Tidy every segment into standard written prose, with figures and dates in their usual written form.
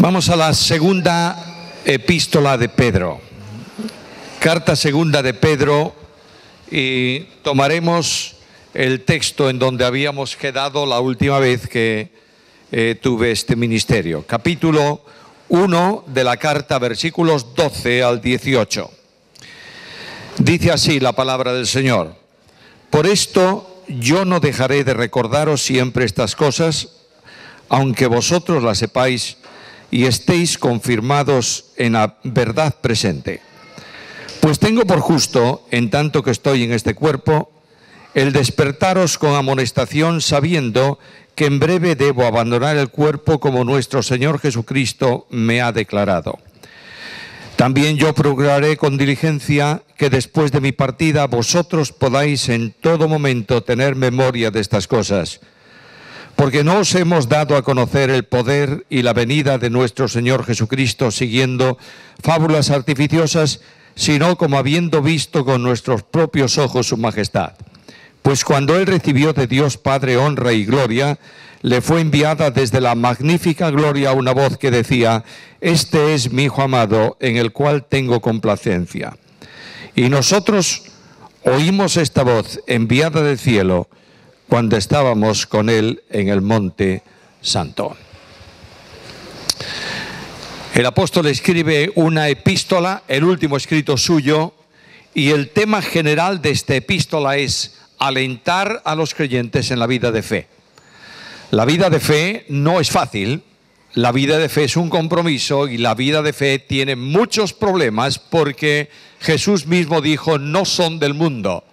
Vamos a la segunda epístola de Pedro, carta segunda de Pedro, y tomaremos el texto en donde habíamos quedado la última vez que tuve este ministerio. Capítulo 1 de la carta, versículos 12 al 18. Dice así la palabra del Señor: por esto yo no dejaré de recordaros siempre estas cosas, aunque vosotros las sepáis y estéis confirmados en la verdad presente. Pues tengo por justo, en tanto que estoy en este cuerpo, el despertaros con amonestación, sabiendo que en breve debo abandonar el cuerpo como nuestro Señor Jesucristo me ha declarado. También yo procuraré con diligencia que después de mi partida vosotros podáis en todo momento tener memoria de estas cosas, porque no os hemos dado a conocer el poder y la venida de nuestro Señor Jesucristo siguiendo fábulas artificiosas, sino como habiendo visto con nuestros propios ojos su majestad. Pues cuando Él recibió de Dios Padre honra y gloria, le fue enviada desde la magnífica gloria una voz que decía: este es mi Hijo amado, en el cual tengo complacencia. Y nosotros oímos esta voz enviada del cielo cuando estábamos con Él en el Monte Santo. El apóstol escribe una epístola, el último escrito suyo, y el tema general de esta epístola es alentar a los creyentes en la vida de fe. La vida de fe no es fácil, la vida de fe es un compromiso y la vida de fe tiene muchos problemas porque Jesús mismo dijo: no son del mundo.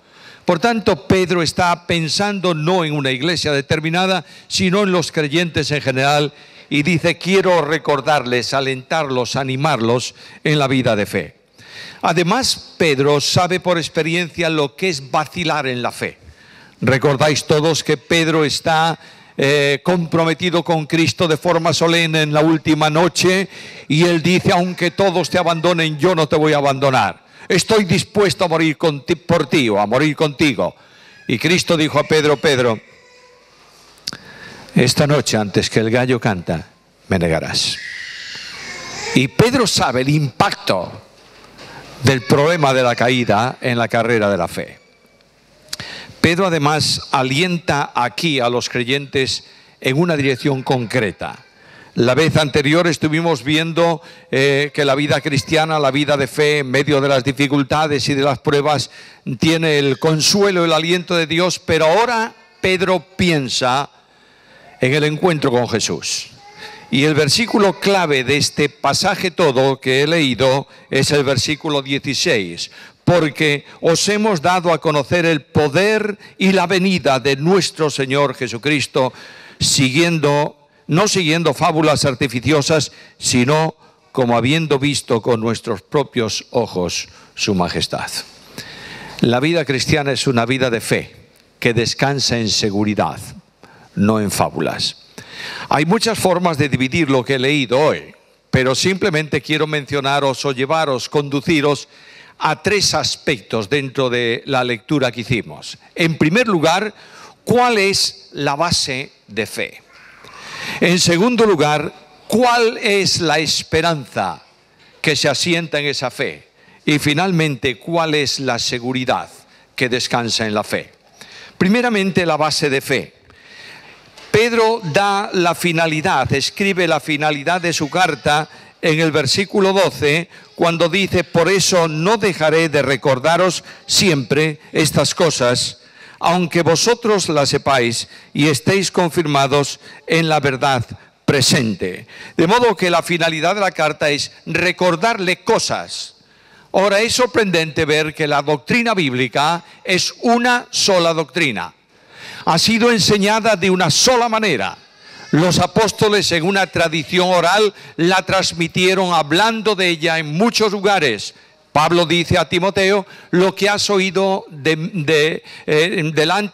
Por tanto, Pedro está pensando no en una iglesia determinada, sino en los creyentes en general, y dice: quiero recordarles, alentarlos, animarlos en la vida de fe. Además, Pedro sabe por experiencia lo que es vacilar en la fe. Recordáis todos que Pedro está comprometido con Cristo de forma solemne en la última noche, y él dice: aunque todos te abandonen, yo no te voy a abandonar. Estoy dispuesto a morir por ti o a morir contigo. Y Cristo dijo a Pedro: Pedro, esta noche antes que el gallo canta, me negarás. Y Pedro sabe el impacto del problema de la caída en la carrera de la fe. Pedro además alienta aquí a los creyentes en una dirección concreta. La vez anterior estuvimos viendo que la vida cristiana, la vida de fe en medio de las dificultades y de las pruebas, tiene el consuelo y el aliento de Dios, pero ahora Pedro piensa en el encuentro con Jesús. Y el versículo clave de este pasaje todo que he leído es el versículo 16. Porque os hemos dado a conocer el poder y la venida de nuestro Señor Jesucristo, no siguiendo fábulas artificiosas, sino como habiendo visto con nuestros propios ojos su majestad. La vida cristiana es una vida de fe que descansa en seguridad, no en fábulas. Hay muchas formas de dividir lo que he leído hoy, pero simplemente quiero mencionaros o llevaros, conduciros a tres aspectos dentro de la lectura que hicimos. En primer lugar, ¿cuál es la base de fe? En segundo lugar, ¿cuál es la esperanza que se asienta en esa fe? Y finalmente, ¿cuál es la seguridad que descansa en la fe? Primeramente, la base de fe. Pedro da la finalidad, escribe la finalidad de su carta en el versículo 12, cuando dice: por eso no dejaré de recordaros siempre estas cosas, aunque vosotros las sepáis y estéis confirmados en la verdad presente. De modo que la finalidad de la carta es recordarle cosas. Ahora, es sorprendente ver que la doctrina bíblica es una sola doctrina. Ha sido enseñada de una sola manera. Los apóstoles, en una tradición oral, la transmitieron hablando de ella en muchos lugares. Pablo dice a Timoteo: lo que has oído delante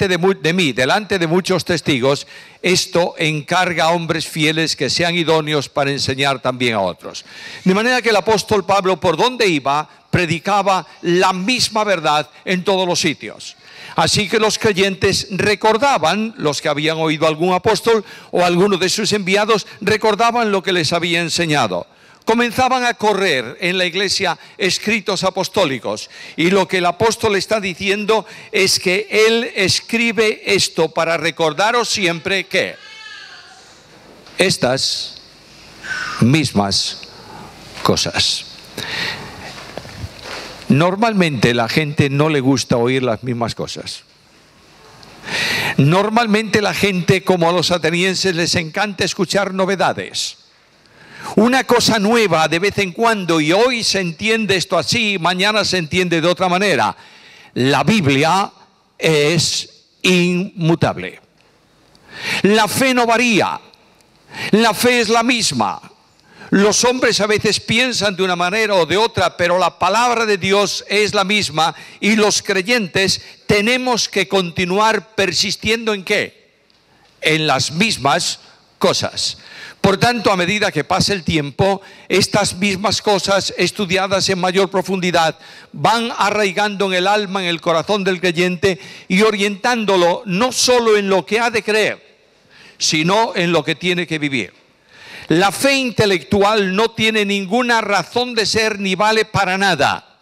de mí, delante de muchos testigos, esto encarga a hombres fieles que sean idóneos para enseñar también a otros. De manera que el apóstol Pablo, por donde iba, predicaba la misma verdad en todos los sitios. Así que los creyentes recordaban, los que habían oído a algún apóstol o alguno de sus enviados, recordaban lo que les había enseñado. Comenzaban a correr en la iglesia escritos apostólicos, y lo que el apóstol está diciendo es que él escribe esto para recordaros siempre que estas mismas cosas. Normalmente la gente no le gusta oír las mismas cosas. Normalmente la gente, como a los atenienses, les encanta escuchar novedades. Una cosa nueva de vez en cuando, y hoy se entiende esto así, mañana se entiende de otra manera. La Biblia es inmutable. La fe no varía. La fe es la misma. Los hombres a veces piensan de una manera o de otra, pero la palabra de Dios es la misma, y los creyentes tenemos que continuar persistiendo ¿en qué? En las mismas cosas. Por tanto, a medida que pasa el tiempo, estas mismas cosas, estudiadas en mayor profundidad, van arraigando en el alma, en el corazón del creyente, y orientándolo no solo en lo que ha de creer, sino en lo que tiene que vivir. La fe intelectual no tiene ninguna razón de ser ni vale para nada.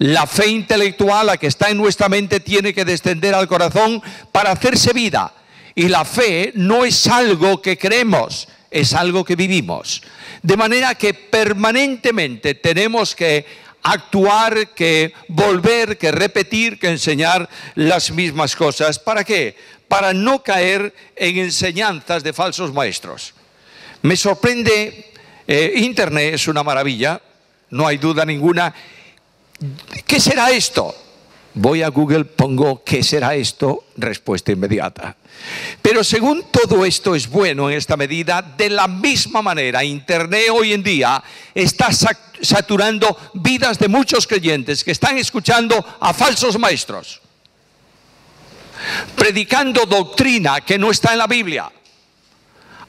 La fe intelectual, la que está en nuestra mente, tiene que descender al corazón para hacerse vida. Y la fe no es algo que creemos, es algo que vivimos. De manera que permanentemente tenemos que actuar, que volver, que repetir, que enseñar las mismas cosas. ¿Para qué? Para no caer en enseñanzas de falsos maestros. Me sorprende, Internet es una maravilla, no hay duda ninguna. ¿Qué será esto? Voy a Google, pongo ¿qué será esto? Respuesta inmediata. Pero según todo esto es bueno en esta medida, de la misma manera, Internet hoy en día está saturando vidas de muchos creyentes que están escuchando a falsos maestros, predicando doctrina que no está en la Biblia,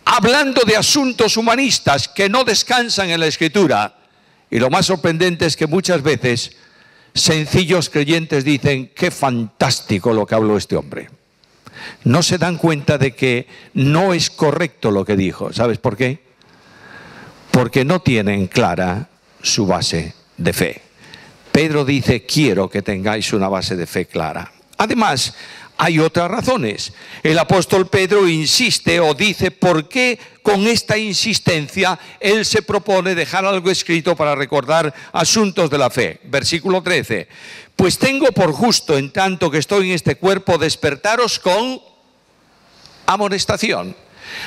hablando de asuntos humanistas que no descansan en la Escritura. Y lo más sorprendente es que muchas veces sencillos creyentes dicen: qué fantástico lo que habló este hombre. No se dan cuenta de que no es correcto lo que dijo. ¿Sabes por qué? Porque no tienen clara su base de fe. Pedro dice: quiero que tengáis una base de fe clara. Además, hay otras razones. El apóstol Pedro insiste o dice por qué con esta insistencia él se propone dejar algo escrito para recordar asuntos de la fe. Versículo 13. Pues tengo por justo, en tanto que estoy en este cuerpo, despertaros con amonestación.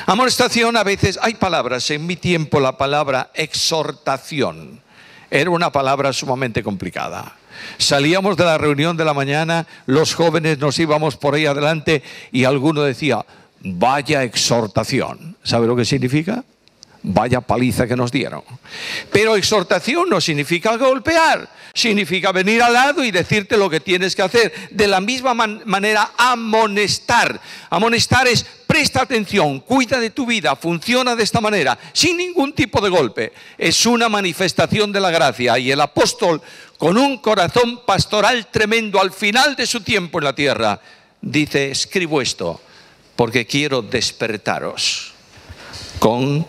Amonestación, a veces hay palabras, en mi tiempo la palabra exhortación era una palabra sumamente complicada. Salíamos de la reunión de la mañana, los jóvenes nos íbamos por ahí adelante y alguno decía: vaya exhortación. ¿Sabe lo que significa? Vaya paliza que nos dieron. Pero exhortación no significa golpear, significa venir al lado y decirte lo que tienes que hacer. De la misma manera, amonestar. Amonestar es: presta atención, cuida de tu vida, funciona de esta manera, sin ningún tipo de golpe. Es una manifestación de la gracia. Y el apóstol, con un corazón pastoral tremendo al final de su tiempo en la tierra, dice: escribo esto porque quiero despertaros con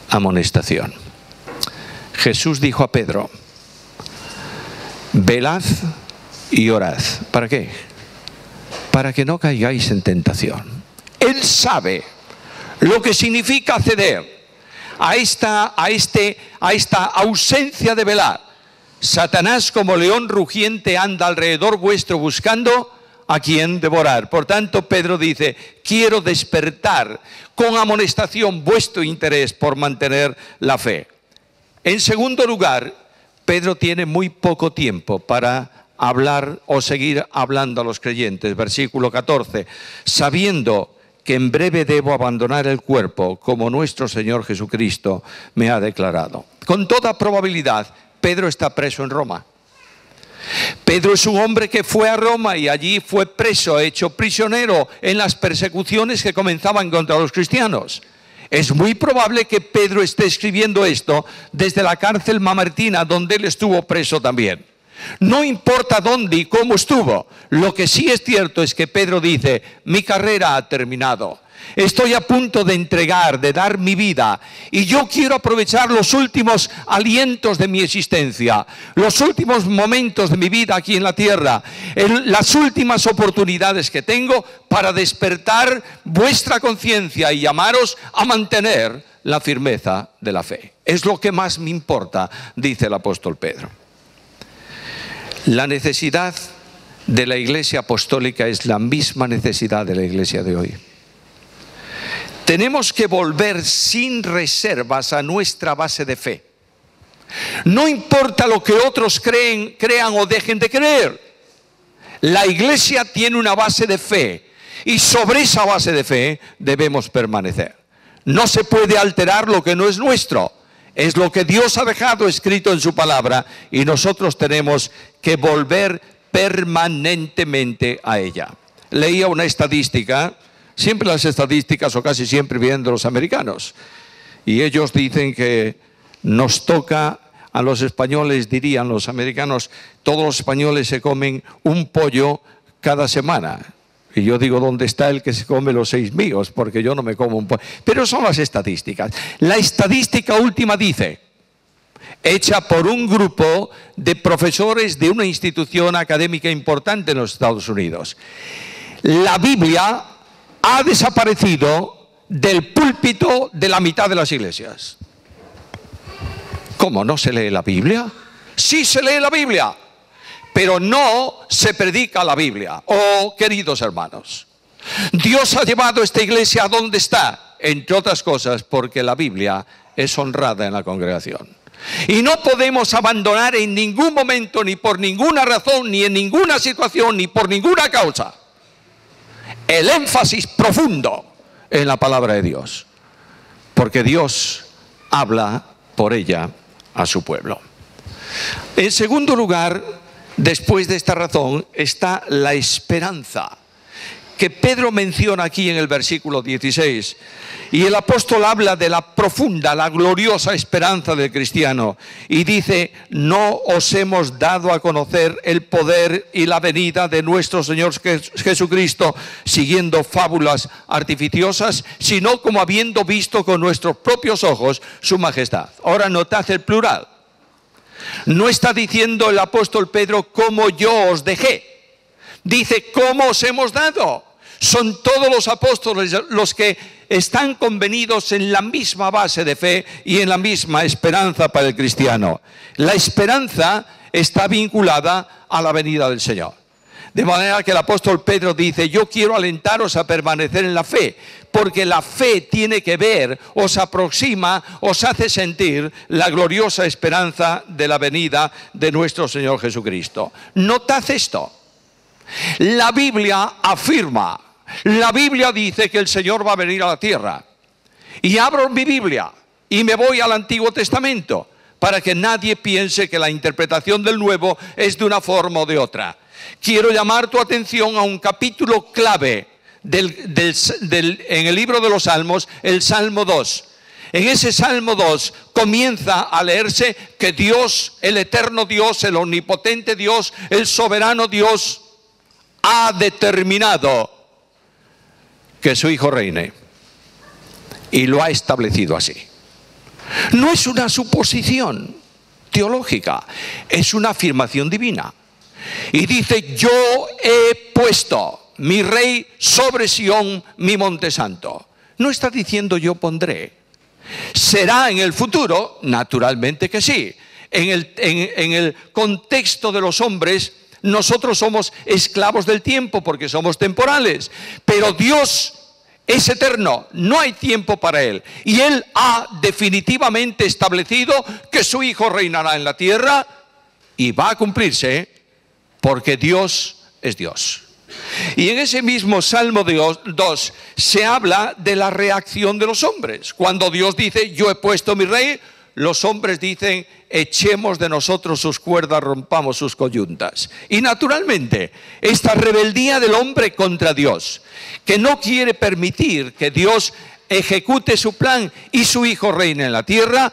amonestación. Jesús dijo a Pedro: velad y orad. ¿Para qué? Para que no caigáis en tentación. Él sabe lo que significa ceder a esta ausencia de velar. Satanás, como león rugiente, anda alrededor vuestro buscando a quien devorar. Por tanto, Pedro dice: quiero despertar con amonestación vuestro interés por mantener la fe. En segundo lugar, Pedro tiene muy poco tiempo para hablar o seguir hablando a los creyentes. Versículo 14. Sabiendo que en breve debo abandonar el cuerpo, como nuestro Señor Jesucristo me ha declarado. Con toda probabilidad, Pedro está preso en Roma. Pedro es un hombre que fue a Roma y allí fue preso, hecho prisionero en las persecuciones que comenzaban contra los cristianos. Es muy probable que Pedro esté escribiendo esto desde la cárcel mamertina, donde él estuvo preso también. No importa dónde y cómo estuvo. Lo que sí es cierto es que Pedro dice, mi carrera ha terminado. Estoy a punto de entregar, de dar mi vida, y yo quiero aprovechar los últimos alientos de mi existencia, los últimos momentos de mi vida aquí en la tierra, las últimas oportunidades que tengo para despertar vuestra conciencia y llamaros a mantener la firmeza de la fe. Es lo que más me importa, dice el apóstol Pedro. La necesidad de la Iglesia apostólica es la misma necesidad de la Iglesia de hoy. Tenemos que volver sin reservas a nuestra base de fe. No importa lo que otros crean o dejen de creer. La Iglesia tiene una base de fe y sobre esa base de fe debemos permanecer. No se puede alterar lo que no es nuestro. Es lo que Dios ha dejado escrito en su palabra y nosotros tenemos que volver permanentemente a ella. Leía una estadística. Siempre las estadísticas, o casi siempre, vienen de los americanos. Y ellos dicen que nos toca a los españoles, dirían los americanos, todos los españoles se comen un pollo cada semana. Y yo digo, ¿dónde está el que se come los 6 míos? Porque yo no me como un pollo. Pero son las estadísticas. La estadística última dice, hecha por un grupo de profesores de una institución académica importante en los Estados Unidos. La Biblia ha desaparecido del púlpito de la mitad de las iglesias. ¿Cómo no se lee la Biblia? Sí se lee la Biblia, pero no se predica la Biblia. Oh, queridos hermanos, Dios ha llevado esta iglesia a donde está, entre otras cosas, porque la Biblia es honrada en la congregación. Y no podemos abandonar en ningún momento, ni por ninguna razón, ni en ninguna situación, ni por ninguna causa, el énfasis profundo en la palabra de Dios, porque Dios habla por ella a su pueblo. En segundo lugar, después de esta razón, está la esperanza, que Pedro menciona aquí en el versículo 16. Y el apóstol habla de la profunda, la gloriosa esperanza del cristiano. Y dice, no os hemos dado a conocer el poder y la venida de nuestro Señor Jesucristo siguiendo fábulas artificiosas, sino como habiendo visto con nuestros propios ojos su majestad. Ahora notad el plural. No está diciendo el apóstol Pedro, como yo os dejé. Dice, ¿cómo os hemos dado? Son todos los apóstoles los que están convenidos en la misma base de fe y en la misma esperanza para el cristiano. La esperanza está vinculada a la venida del Señor. De manera que el apóstol Pedro dice, yo quiero alentaros a permanecer en la fe, porque la fe tiene que ver, os aproxima, os hace sentir la gloriosa esperanza de la venida de nuestro Señor Jesucristo. Notad esto. La Biblia afirma, la Biblia dice que el Señor va a venir a la tierra. Y abro mi Biblia y me voy al Antiguo Testamento para que nadie piense que la interpretación del Nuevo es de una forma o de otra. Quiero llamar tu atención a un capítulo clave en el libro de los Salmos, el Salmo 2. En ese Salmo 2 comienza a leerse que Dios, el eterno Dios, el omnipotente Dios, el soberano Dios, ha determinado que su Hijo reine y lo ha establecido así. No es una suposición teológica, es una afirmación divina. Y dice, yo he puesto mi rey sobre Sión, mi monte santo. No está diciendo yo pondré. ¿Será en el futuro? Naturalmente que sí. En el contexto de los hombres, nosotros somos esclavos del tiempo porque somos temporales, pero Dios es eterno, no hay tiempo para Él. Y Él ha definitivamente establecido que su Hijo reinará en la tierra y va a cumplirse porque Dios es Dios. Y en ese mismo Salmo 2 se habla de la reacción de los hombres. Cuando Dios dice, yo he puesto mi rey, los hombres dicen, echemos de nosotros sus cuerdas, rompamos sus coyuntas. Y naturalmente, esta rebeldía del hombre contra Dios, que no quiere permitir que Dios ejecute su plan y su Hijo reine en la tierra,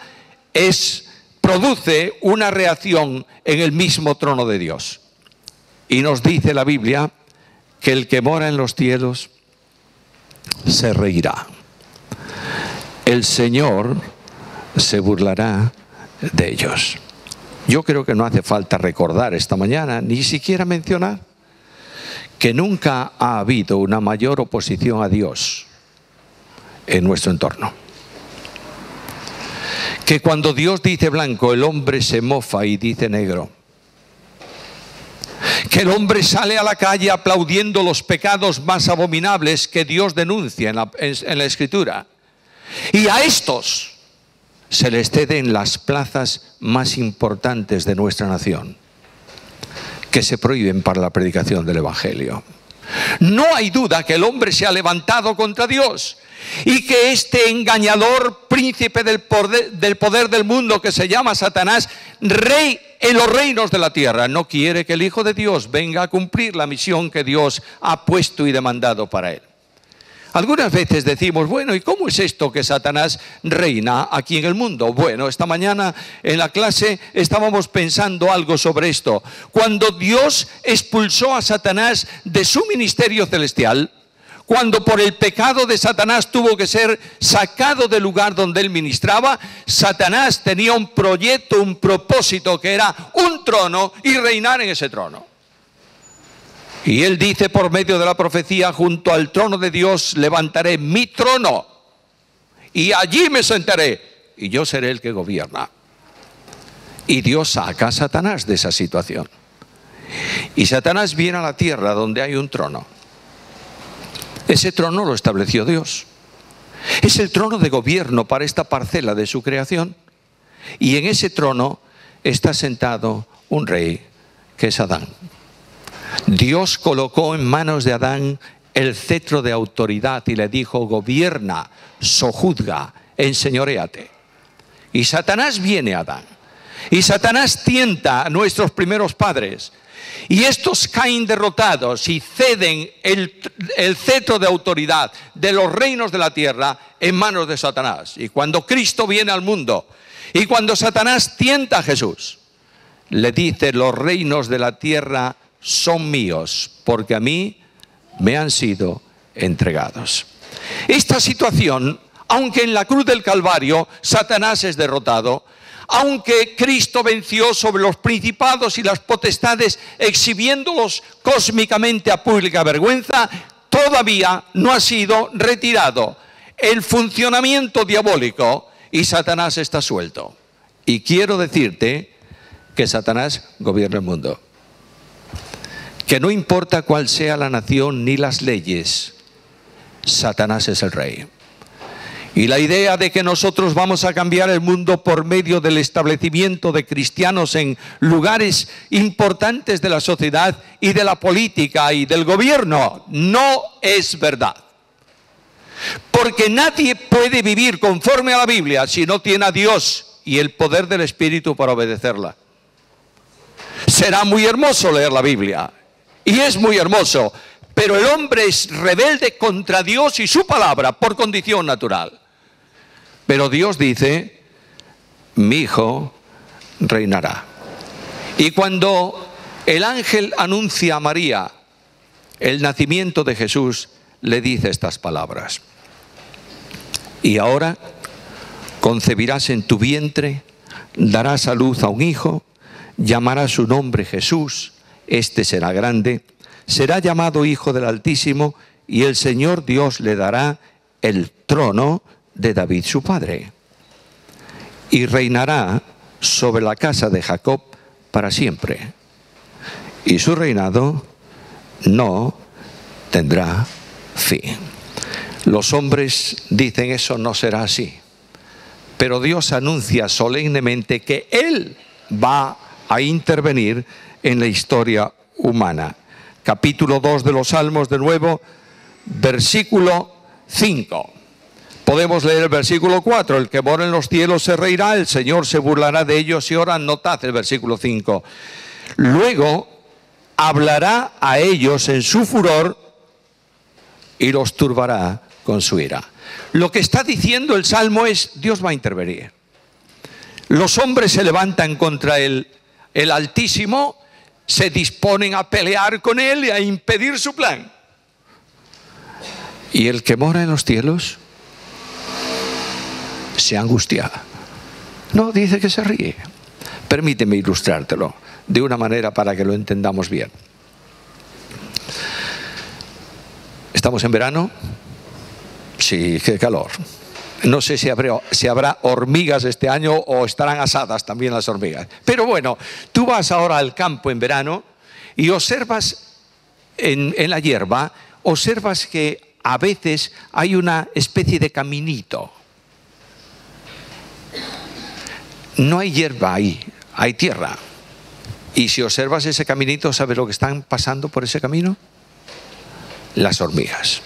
es produce una reacción en el mismo trono de Dios. Y nos dice la Biblia que el que mora en los cielos se reirá. El Señor se burlará de ellos. Yo creo que no hace falta recordar esta mañana, ni siquiera mencionar, que nunca ha habido una mayor oposición a Dios en nuestro entorno. Que cuando Dios dice blanco, el hombre se mofa y dice negro. Que el hombre sale a la calle aplaudiendo los pecados más abominables que Dios denuncia en la Escritura. Y a estos se les ceden las plazas más importantes de nuestra nación, que se prohíben para la predicación del Evangelio. No hay duda que el hombre se ha levantado contra Dios y que este engañador príncipe del poder del mundo que se llama Satanás, rey en los reinos de la tierra, no quiere que el Hijo de Dios venga a cumplir la misión que Dios ha puesto y demandado para él. Algunas veces decimos, bueno, ¿y cómo es esto que Satanás reina aquí en el mundo? Bueno, esta mañana en la clase estábamos pensando algo sobre esto. Cuando Dios expulsó a Satanás de su ministerio celestial, cuando por el pecado de Satanás tuvo que ser sacado del lugar donde él ministraba, Satanás tenía un proyecto, un propósito que era un trono y reinar en ese trono. Y él dice por medio de la profecía, junto al trono de Dios levantaré mi trono y allí me sentaré y yo seré el que gobierna. Y Dios saca a Satanás de esa situación. Y Satanás viene a la tierra donde hay un trono. Ese trono lo estableció Dios. Es el trono de gobierno para esta parcela de su creación. Y en ese trono está sentado un rey que es Adán. Dios colocó en manos de Adán el cetro de autoridad y le dijo, gobierna, sojuzga, enseñoréate. Y Satanás viene a Adán. Y Satanás tienta a nuestros primeros padres. Y estos caen derrotados y ceden el cetro de autoridad de los reinos de la tierra en manos de Satanás. Y cuando Cristo viene al mundo y cuando Satanás tienta a Jesús, le dice, los reinos de la tierra son míos, porque a mí me han sido entregados. Esta situación, aunque en la cruz del Calvario Satanás es derrotado, aunque Cristo venció sobre los principados y las potestades, exhibiéndolos cósmicamente a pública vergüenza, todavía no ha sido retirado el funcionamiento diabólico y Satanás está suelto. Y quiero decirte que Satanás gobierna el mundo. Que no importa cuál sea la nación ni las leyes, Satanás es el rey. Y la idea de que nosotros vamos a cambiar el mundo por medio del establecimiento de cristianos en lugares importantes de la sociedad y de la política y del gobierno, no es verdad. Porque nadie puede vivir conforme a la Biblia si no tiene a Dios y el poder del Espíritu para obedecerla. Será muy hermoso leer la Biblia. Y es muy hermoso, pero el hombre es rebelde contra Dios y su palabra por condición natural. Pero Dios dice, mi hijo reinará. Y cuando el ángel anuncia a María el nacimiento de Jesús, le dice estas palabras. Y ahora concebirás en tu vientre, darás a luz a un hijo, llamarás su nombre Jesús. Este será grande, será llamado Hijo del Altísimo, y el Señor Dios le dará el trono de David su padre. Y reinará sobre la casa de Jacob para siempre. Y su reinado no tendrá fin. Los hombres dicen eso no será así. Pero Dios anuncia solemnemente que Él va a intervenir en la historia humana. Capítulo 2 de los Salmos, de nuevo, versículo 5. Podemos leer el versículo 4. El que mora en los cielos se reirá, el Señor se burlará de ellos. Y ahora notad el versículo 5. Luego hablará a ellos en su furor y los turbará con su ira. Lo que está diciendo el Salmo es, Dios va a intervenir. Los hombres se levantan contra el Altísimo, se disponen a pelear con Él y a impedir su plan. Y el que mora en los cielos se angustia. No, dice que se ríe. Permíteme ilustrártelo de una manera para que lo entendamos bien. ¿Estamos en verano? Sí, qué calor. No sé si habrá hormigas este año o estarán asadas también las hormigas. Pero bueno, tú vas ahora al campo en verano y observas en la hierba, observas que a veces hay una especie de caminito. No hay hierba ahí, hay tierra. Y si observas ese caminito, ¿sabes lo que están pasando por ese camino? Las hormigas.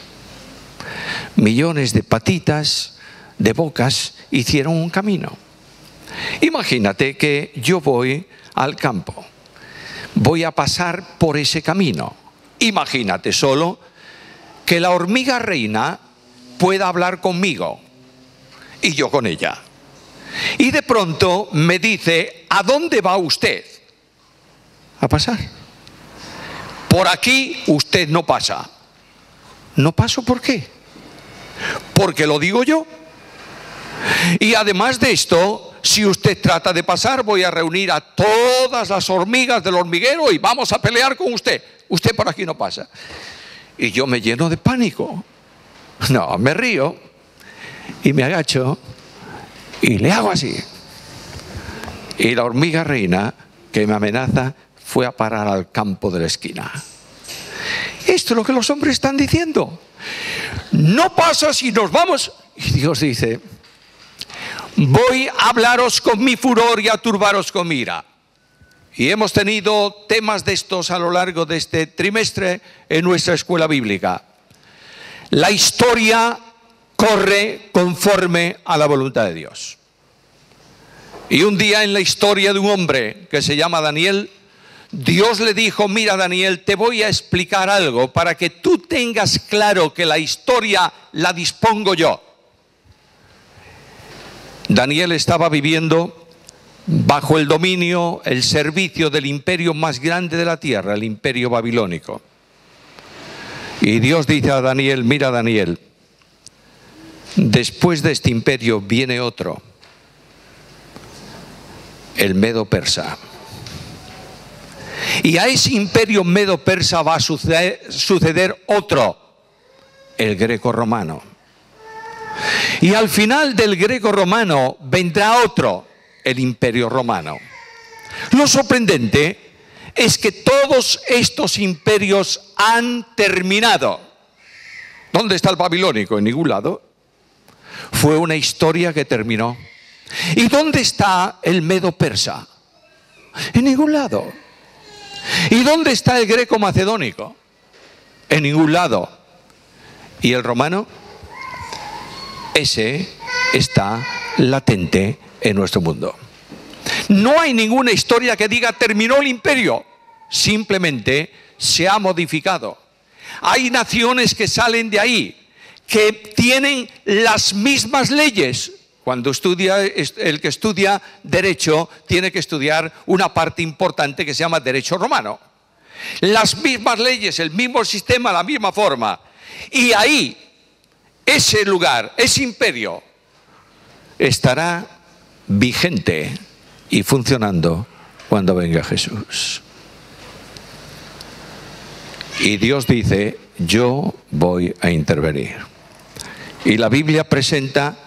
Millones de patitas, de bocas, hicieron un camino. Imagínate que yo voy al campo, voy a pasar por ese camino. Imagínate solo que la hormiga reina pueda hablar conmigo y yo con ella. Y de pronto me dice: ¿a dónde va usted? A pasar. Por aquí usted no pasa. ¿No paso por qué? Porque lo digo yo. Y además de esto, si usted trata de pasar, voy a reunir a todas las hormigas del hormiguero y vamos a pelear con usted. Usted por aquí no pasa. Y yo me lleno de pánico. No, me río y me agacho y le hago así. Y la hormiga reina que me amenaza fue a parar al campo de la esquina. Esto es lo que los hombres están diciendo. No pasa si nos vamos. Y Dios dice: voy a hablaros con mi furor y a turbaros con mi ira. Y hemos tenido temas de estos a lo largo de este trimestre en nuestra escuela bíblica. La historia corre conforme a la voluntad de Dios. Y un día en la historia de un hombre que se llama Daniel, Dios le dijo: mira, Daniel, te voy a explicar algo para que tú tengas claro que la historia la dispongo yo. Daniel estaba viviendo bajo el dominio, el servicio del imperio más grande de la tierra, el imperio babilónico. Y Dios dice a Daniel: mira, Daniel, después de este imperio viene otro, el Medo-Persa. Y a ese imperio Medo-Persa va a suceder otro, el Greco-Romano. Y al final del Greco-Romano vendrá otro, el Imperio Romano. Lo sorprendente es que todos estos imperios han terminado. ¿Dónde está el babilónico? En ningún lado. Fue una historia que terminó. ¿Y dónde está el Medo-Persa? En ningún lado. ¿Y dónde está el greco-macedónico? En ningún lado. ¿Y el romano? Ese está latente en nuestro mundo. No hay ninguna historia que diga terminó el imperio. Simplemente se ha modificado. Hay naciones que salen de ahí, que tienen las mismas leyes. Cuando el que estudia derecho tiene que estudiar una parte importante que se llama derecho romano. Las mismas leyes, el mismo sistema, la misma forma. Y ahí, ese lugar, ese imperio, estará vigente y funcionando cuando venga Jesús. Y Dios dice: yo voy a intervenir. Y la Biblia presenta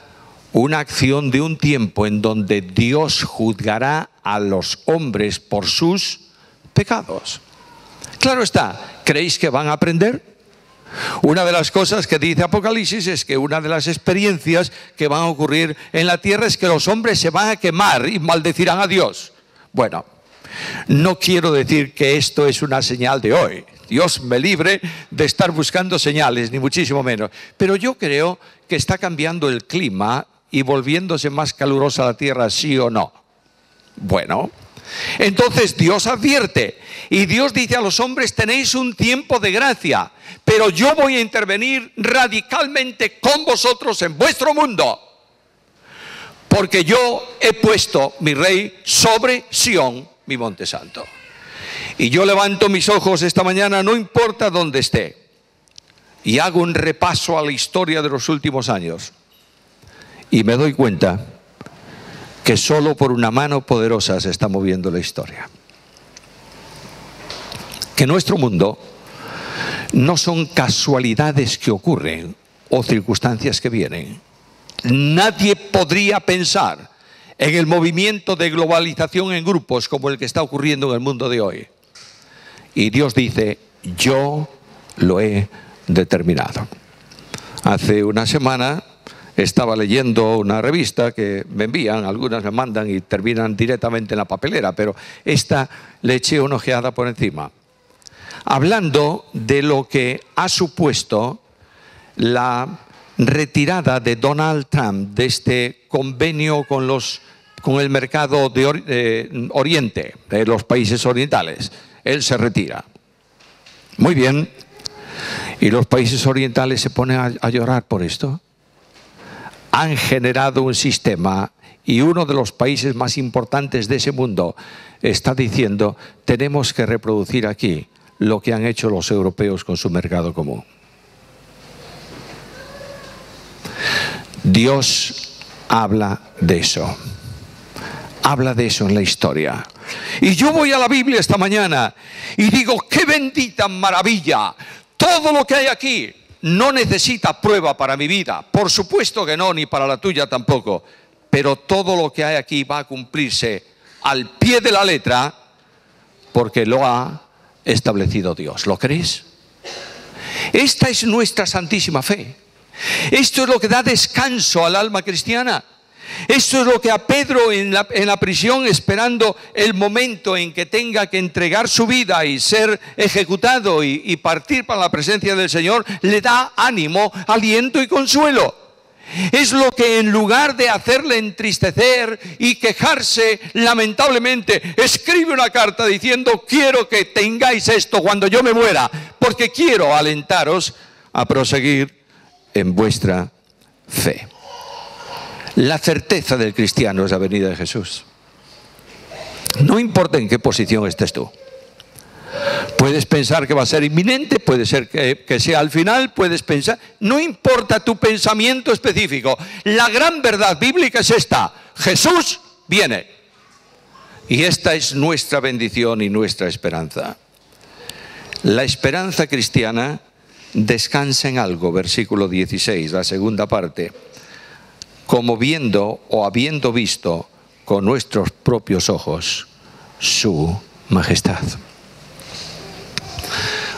una acción de un tiempo en donde Dios juzgará a los hombres por sus pecados. Claro está, ¿creéis que van a aprender? Una de las cosas que dice Apocalipsis es que una de las experiencias que van a ocurrir en la tierra es que los hombres se van a quemar y maldecirán a Dios. Bueno, no quiero decir que esto es una señal de hoy. Dios me libre de estar buscando señales, ni muchísimo menos. Pero yo creo que está cambiando el clima y volviéndose más calurosa la tierra, ¿sí o no? Bueno, entonces Dios advierte y Dios dice a los hombres: tenéis un tiempo de gracia, pero yo voy a intervenir radicalmente con vosotros en vuestro mundo. porque yo he puesto mi rey sobre Sión, mi monte santo. Y yo levanto mis ojos esta mañana, no importa dónde esté, y hago un repaso a la historia de los últimos años. Y me doy cuenta que solo por una mano poderosa se está moviendo la historia. Que nuestro mundo no son casualidades que ocurren o circunstancias que vienen. Nadie podría pensar en el movimiento de globalización en grupos como el que está ocurriendo en el mundo de hoy. Y Dios dice, yo lo he determinado. Hace una semana estaba leyendo una revista que me envían, algunas me mandan y terminan directamente en la papelera, pero esta le eché una ojeada por encima, hablando de lo que ha supuesto la retirada de Donald Trump de este convenio con el mercado de Oriente, de los países orientales. Él se retira. Muy bien. ¿Y los países orientales se ponen a llorar por esto? Han generado un sistema y uno de los países más importantes de ese mundo está diciendo, tenemos que reproducir aquí lo que han hecho los europeos con su mercado común. Dios habla de eso. Habla de eso en la historia. Y yo voy a la Biblia esta mañana y digo, ¡qué bendita maravilla! Todo lo que hay aquí no necesita prueba para mi vida. Por supuesto que no, ni para la tuya tampoco. Pero todo lo que hay aquí va a cumplirse al pie de la letra porque lo ha establecido Dios. ¿Lo crees? Esta es nuestra santísima fe. Esto es lo que da descanso al alma cristiana. Esto es lo que a Pedro en la prisión, esperando el momento en que tenga que entregar su vida y ser ejecutado y partir para la presencia del Señor, le da ánimo, aliento y consuelo. Es lo que en lugar de hacerle entristecer y quejarse lamentablemente, escribe una carta diciendo, quiero que tengáis esto cuando yo me muera, porque quiero alentaros a proseguir en vuestra fe. La certeza del cristiano es la venida de Jesús. No importa en qué posición estés tú. Puedes pensar que va a ser inminente, puede ser que sea al final, puedes pensar, no importa tu pensamiento específico. La gran verdad bíblica es esta: Jesús viene. Y esta es nuestra bendición y nuestra esperanza. La esperanza cristiana descansa en algo, versículo 16, la segunda parte. Como viendo o habiendo visto con nuestros propios ojos su majestad.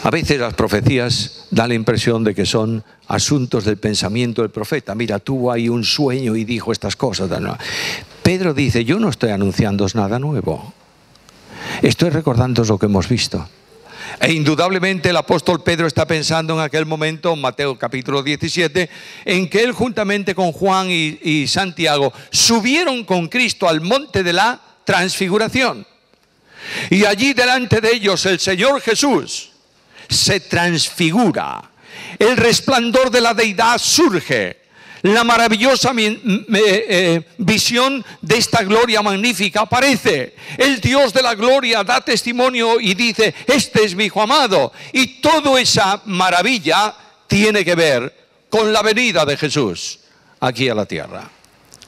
A veces las profecías dan la impresión de que son asuntos del pensamiento del profeta. Mira, tuvo ahí un sueño y dijo estas cosas. Pedro dice, yo no estoy anunciando nada nuevo. Estoy recordando lo que hemos visto. E indudablemente el apóstol Pedro está pensando en aquel momento, en Mateo capítulo 17, en que él juntamente con Juan y Santiago subieron con Cristo al monte de la transfiguración. Y allí delante de ellos el Señor Jesús se transfigura. El resplandor de la deidad surge. La maravillosa visión de esta gloria magnífica aparece. El Dios de la gloria da testimonio y dice, este es mi Hijo amado. Y toda esa maravilla tiene que ver con la venida de Jesús aquí a la tierra.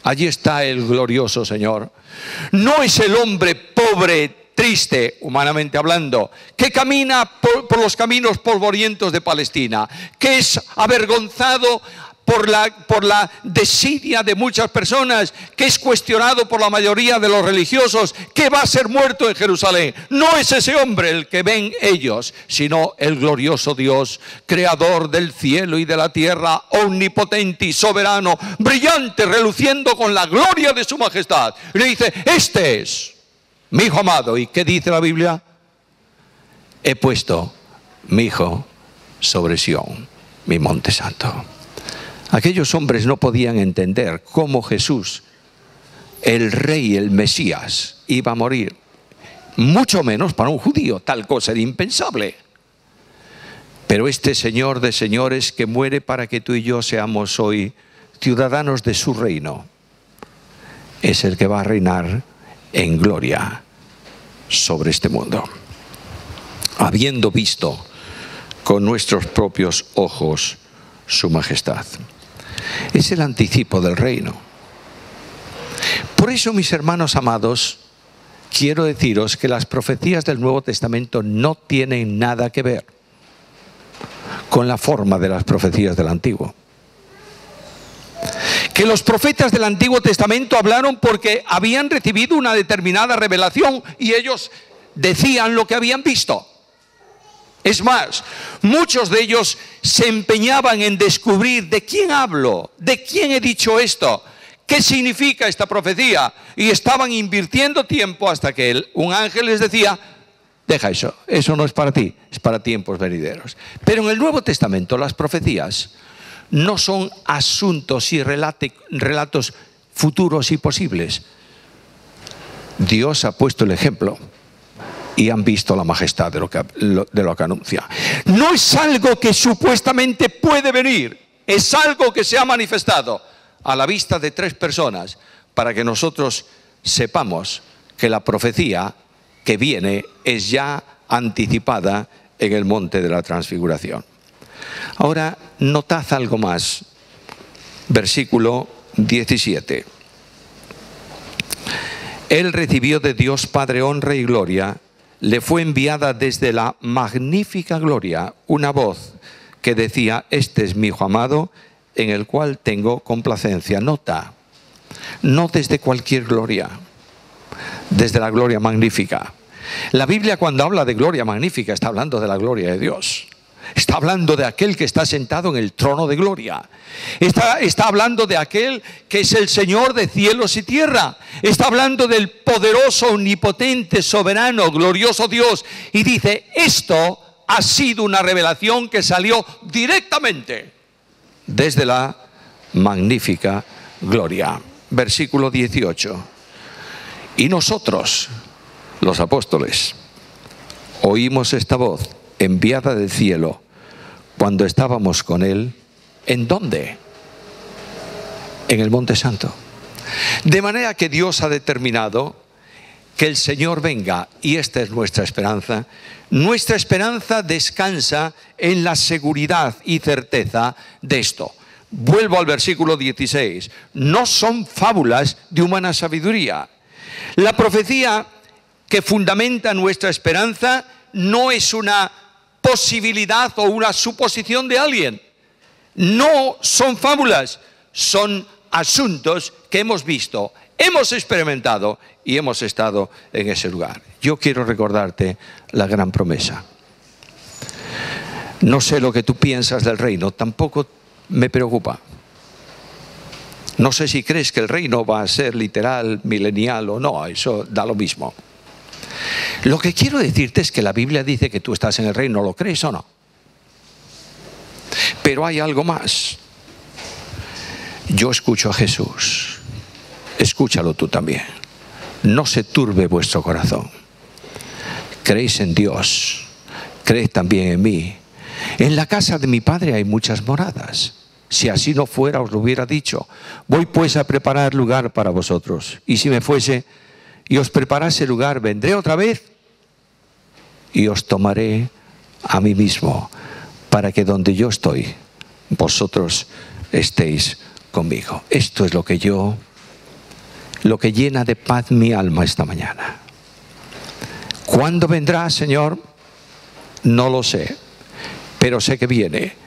Allí está el glorioso Señor. No es el hombre pobre, triste, humanamente hablando, que camina por los caminos polvorientos de Palestina, que es avergonzado por la desidia de muchas personas, que es cuestionado por la mayoría de los religiosos, que va a ser muerto en Jerusalén. No es ese hombre el que ven ellos, sino el glorioso Dios, creador del cielo y de la tierra, omnipotente y soberano, brillante, reluciendo con la gloria de su majestad. Y le dice, este es mi Hijo amado. ¿Y qué dice la Biblia? He puesto mi Hijo sobre Sión, mi monte santo. Aquellos hombres no podían entender cómo Jesús, el Rey, el Mesías, iba a morir. Mucho menos para un judío, tal cosa era impensable. Pero este Señor de señores que muere para que tú y yo seamos hoy ciudadanos de su reino, es el que va a reinar en gloria sobre este mundo. Habiendo visto con nuestros propios ojos su majestad. Es el anticipo del reino. Por eso, mis hermanos amados, quiero deciros que las profecías del Nuevo Testamento no tienen nada que ver con la forma de las profecías del Antiguo. Que los profetas del Antiguo Testamento hablaron porque habían recibido una determinada revelación y ellos decían lo que habían visto. Es más, muchos de ellos se empeñaban en descubrir de quién hablo, de quién he dicho esto, qué significa esta profecía, y estaban invirtiendo tiempo hasta que un ángel les decía: deja eso, eso no es para ti, es para tiempos venideros. Pero en el Nuevo Testamento las profecías no son asuntos y relatos futuros y posibles. Dios ha puesto el ejemplo y han visto la majestad de lo que anuncia. No es algo que supuestamente puede venir, es algo que se ha manifestado a la vista de 3 personas para que nosotros sepamos que la profecía que viene es ya anticipada en el monte de la transfiguración. Ahora, notad algo más. Versículo 17. Él recibió de Dios Padre honra y gloria, le fue enviada desde la magnífica gloria una voz que decía: este es mi Hijo amado, en el cual tengo complacencia. Nota, no desde cualquier gloria, desde la gloria magnífica. La Biblia, cuando habla de gloria magnífica, está hablando de la gloria de Dios. Está hablando de aquel que está sentado en el trono de gloria. Está hablando de aquel que es el Señor de cielos y tierra. Está hablando del poderoso, omnipotente, soberano, glorioso Dios. Y dice: esto ha sido una revelación que salió directamente desde la magnífica gloria. Versículo 18. Y nosotros, los apóstoles, oímos esta voz enviada del cielo cuando estábamos con él. ¿En dónde? En el Monte Santo. De manera que Dios ha determinado que el Señor venga, y esta es nuestra esperanza. Nuestra esperanza descansa en la seguridad y certeza de esto. Vuelvo al versículo 16. No son fábulas de humana sabiduría. La profecía que fundamenta nuestra esperanza no es una posibilidad o una suposición de alguien. No son fábulas, son asuntos que hemos visto, hemos experimentado y hemos estado en ese lugar. Yo quiero recordarte la gran promesa. No sé lo que tú piensas del reino, tampoco me preocupa. No sé si crees que el reino va a ser literal, milenial o no, eso da lo mismo. Lo que quiero decirte es que la Biblia dice que tú estás en el reino, ¿lo crees o no? Pero hay algo más. Yo escucho a Jesús. Escúchalo tú también. No se turbe vuestro corazón. Creéis en Dios, creed también en mí. En la casa de mi Padre hay muchas moradas. Si así no fuera, os lo hubiera dicho. Voy pues a preparar lugar para vosotros. Y si me fuese y os preparase lugar, vendré otra vez y os tomaré a mí mismo, para que donde yo estoy, vosotros estéis conmigo. Esto es lo que llena de paz mi alma esta mañana. ¿Cuándo vendrá, Señor? No lo sé, pero sé que viene.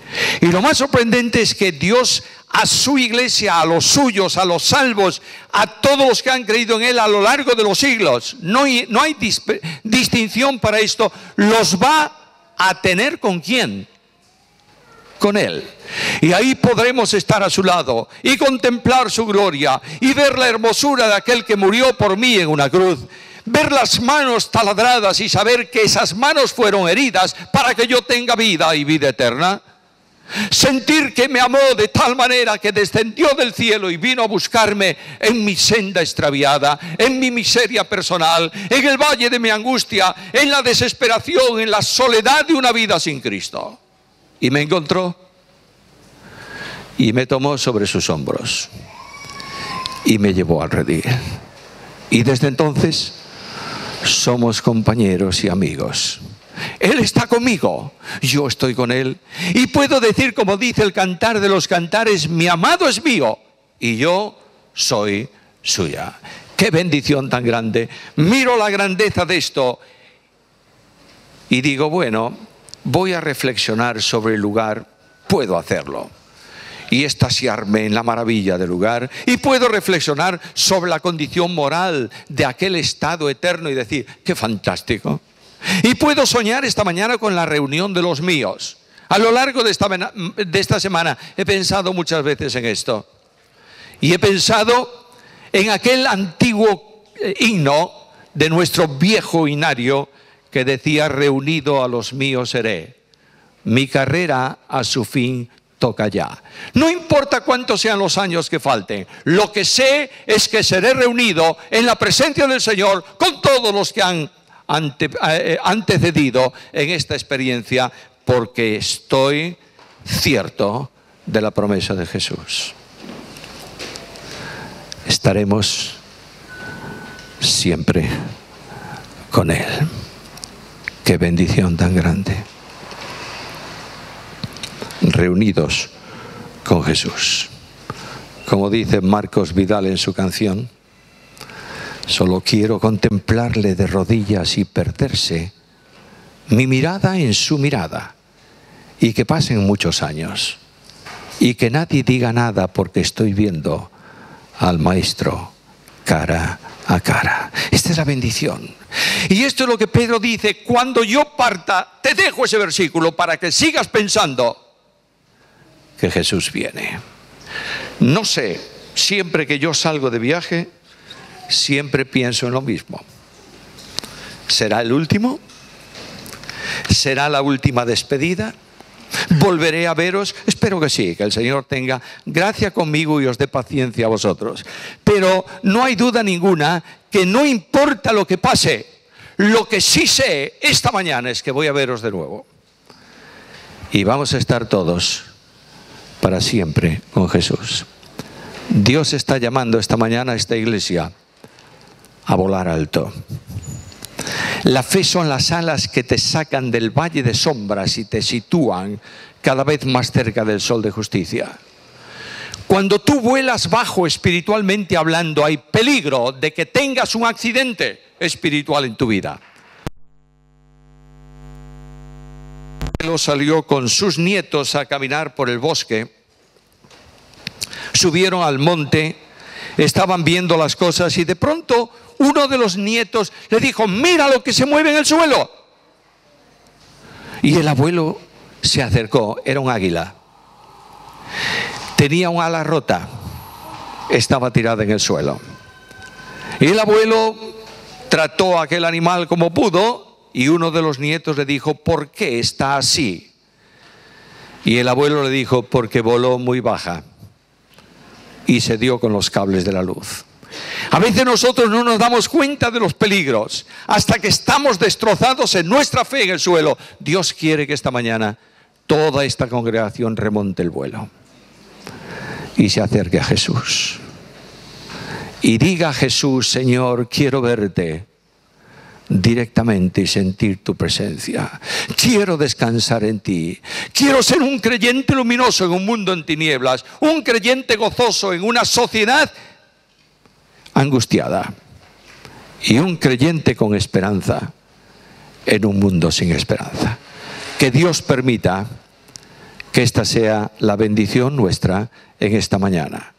Y lo más sorprendente es que Dios a su iglesia, a los suyos, a los salvos, a todos los que han creído en Él a lo largo de los siglos, no hay distinción para esto, los va a tener ¿con quién? Con Él. Y ahí podremos estar a su lado y contemplar su gloria y ver la hermosura de aquel que murió por mí en una cruz. Ver las manos taladradas y saber que esas manos fueron heridas para que yo tenga vida y vida eterna. Sentir que me amó de tal manera que descendió del cielo y vino a buscarme en mi senda extraviada, en mi miseria personal, en el valle de mi angustia, en la desesperación, en la soledad de una vida sin Cristo. Y me encontró y me tomó sobre sus hombros y me llevó al redil. Y desde entonces somos compañeros y amigos. Él está conmigo, yo estoy con Él. Y puedo decir, como dice el Cantar de los Cantares, mi amado es mío y yo soy suya. ¡Qué bendición tan grande! Miro la grandeza de esto y digo, bueno, voy a reflexionar sobre el lugar, puedo hacerlo. Y extasiarme en la maravilla del lugar. Y puedo reflexionar sobre la condición moral de aquel estado eterno y decir, ¡qué fantástico! Y puedo soñar esta mañana con la reunión de los míos. A lo largo de esta semana he pensado muchas veces en esto. Y he pensado en aquel antiguo himno de nuestro viejo himnario que decía, reunido a los míos seré. Mi carrera a su fin toca ya. No importa cuántos sean los años que falten. Lo que sé es que seré reunido en la presencia del Señor con todos los que han antecedido en esta experiencia, porque estoy cierto de la promesa de Jesús. Estaremos siempre con Él. Qué bendición tan grande. Reunidos con Jesús. Como dice Marcos Vidal en su canción, solo quiero contemplarle de rodillas y perderse mi mirada en su mirada, y que pasen muchos años y que nadie diga nada, porque estoy viendo al Maestro cara a cara. Esta es la bendición. Y esto es lo que Pedro dice: cuando yo parta, te dejo ese versículo para que sigas pensando que Jesús viene. No sé, siempre que yo salgo de viaje, siempre pienso en lo mismo. ¿Será el último? ¿Será la última despedida? ¿Volveré a veros? Espero que sí, que el Señor tenga gracia conmigo y os dé paciencia a vosotros. Pero no hay duda ninguna que no importa lo que pase, lo que sí sé esta mañana es que voy a veros de nuevo. Y vamos a estar todos para siempre con Jesús. Dios está llamando esta mañana a esta iglesia a volar alto. La fe son las alas que te sacan del valle de sombras y te sitúan cada vez más cerca del sol de justicia. Cuando tú vuelas bajo espiritualmente hablando, hay peligro de que tengas un accidente espiritual en tu vida. Él salió con sus nietos a caminar por el bosque, subieron al monte, estaban viendo las cosas y de pronto uno de los nietos le dijo: mira lo que se mueve en el suelo. Y el abuelo se acercó, era un águila. Tenía un ala rota, estaba tirada en el suelo. Y el abuelo trató a aquel animal como pudo y uno de los nietos le dijo: ¿por qué está así? Y el abuelo le dijo: porque voló muy baja y se dio con los cables de la luz. A veces nosotros no nos damos cuenta de los peligros hasta que estamos destrozados en nuestra fe en el suelo. Dios quiere que esta mañana toda esta congregación remonte el vuelo y se acerque a Jesús y diga a Jesús: Señor, quiero verte directamente y sentir tu presencia. Quiero descansar en ti. Quiero ser un creyente luminoso en un mundo en tinieblas, un creyente gozoso en una sociedad angustiada y un creyente con esperanza en un mundo sin esperanza. Que Dios permita que esta sea la bendición nuestra en esta mañana.